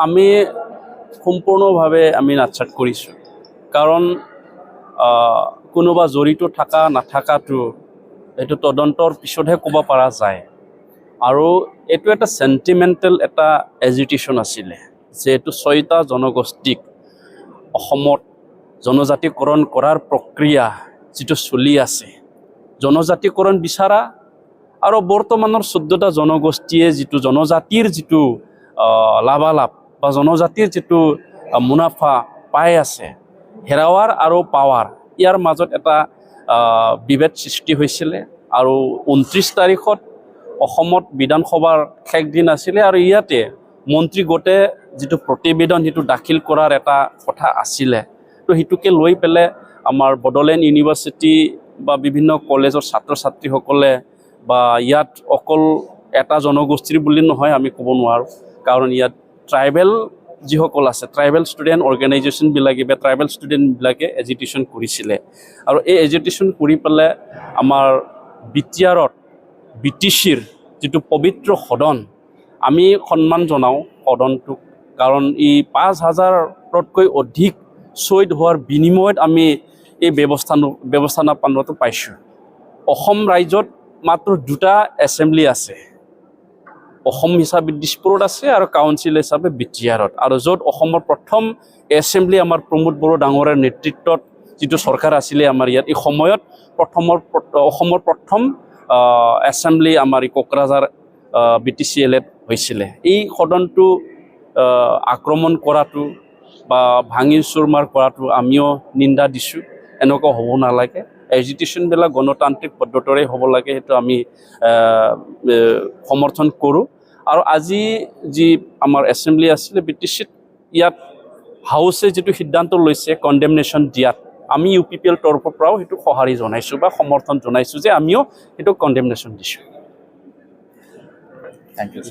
আমি সম্পূৰ্ণভাৱে আমি নাটচাত কৰিছোঁ কাৰণ কোনোবা জড়িত থকা নাথাকাটো এইটো তদন্তৰ পিছতহে ক'ব পৰা যায় আৰু এইটো এটা সেন্টিমেন্টাল এটা এজিটেশ্যন আছিলে যেটো 6টা জনগোষ্ঠীক অসমত জনজাতিকৰণ কৰাৰ প্ৰক্ৰিয়া যেটো চলি আছে জনজাতিকৰণ বিচাৰা আৰু বৰ্তমানৰ 14টা জনগোষ্ঠীয়ে যেটো জনজাতিৰ যেটো লাভালাভ বা জনজাতিৰ যেটো মুনাফা পাই আছে হেৰাৱাৰ আৰু পাৱাৰ ইয়াৰ মাজত এটা বিভেদ সৃষ্টি হৈছিল আৰু 29 তাৰিখত অসমত বিধানসভাৰ শেষ দিন আছিল আৰু ইয়াতে মন্ত্ৰী গোটে যেটো প্ৰতিবেদন হেতু দাখিল কৰাৰ এটা কথা আছিল তো হেতুকে লৈ পেলে আমাৰ বডলেণ্ড ইউনিভাৰ্সিটি বা বিভিন্ন কলেজৰ ছাত্ৰ ছাত্ৰীসকলে বা ইয়াত অকল এটা জনগোষ্ঠীৰ বুলি নহয় আমি ক'ব নোৱাৰো কাৰণ ইয়াত ট্ৰাইবেল যিসকল আছে ট্ৰাইবেল ষ্টুডেণ্ট অৰ্গেনাইজেশ্যন বিলাকে বা ট্ৰাইবেল ষ্টুডেণ্ট বিলাকে এজিটেশ্যন কৰিছিলে আৰু এই এজিটেশ্যন কৰি পেলে আমাৰ বিটিআৰত বিটিচিৰ যেটো পবিত্ৰ সদন আমি সন্মান জনাও সদনটোক কাৰণ ই 5000তকৈ অধিক শহীদ হোৱাৰ বিনিময়ত আমি এই ব্যৱস্থাপনাটো পাইছোঁ অসম ৰাজ্যত মাত্ৰ 2টা এছেম্বলি আছে অসম হিচাপে দিছপুৰত আছে আৰু কাউন্সিল হিচাপে বিটিআৰত আৰু য'ত অসমৰ প্ৰথম এছেম্বলি আমাৰ প্ৰমোদ বড়ো ডাঙৰৰ নেতৃত্বত যেটো চৰকাৰ আছিল আমাৰ ইয়াত এই সময়ত অসমৰ প্ৰথম এছেম্বলি আমাৰ কোকৰাঝাৰ বিটিচিএলত হৈছিল এই সদনটো আক্ৰমণ কৰাটো বা ভাঙি চুৰমাৰ কৰাটো আমিও নিন্দা দিছোঁ এনেকুৱা হ'ব নালাগে এজিটেশ্যন বিলাক গণতান্ত্ৰিক পদ্ধতিৰে হ'ব লাগে হেতু আমি সমৰ্থন কৰোঁ আৰু আজি যি আমাৰ এছেম্বলি আছিল বিটিচিত ইয়াত হাউসে যেটো সিদ্ধান্ত লৈছে কনডেমনেশ্যন দিয়াত আমি ইউপিপিএল তৰফৰ পৰাও হেতু সঁহাৰি জনাইছোঁ বা সমৰ্থন জনাইছোঁ যে আমিও হেতু কনডেমনেশ্যন দিছোঁ থ্যাংক ইউ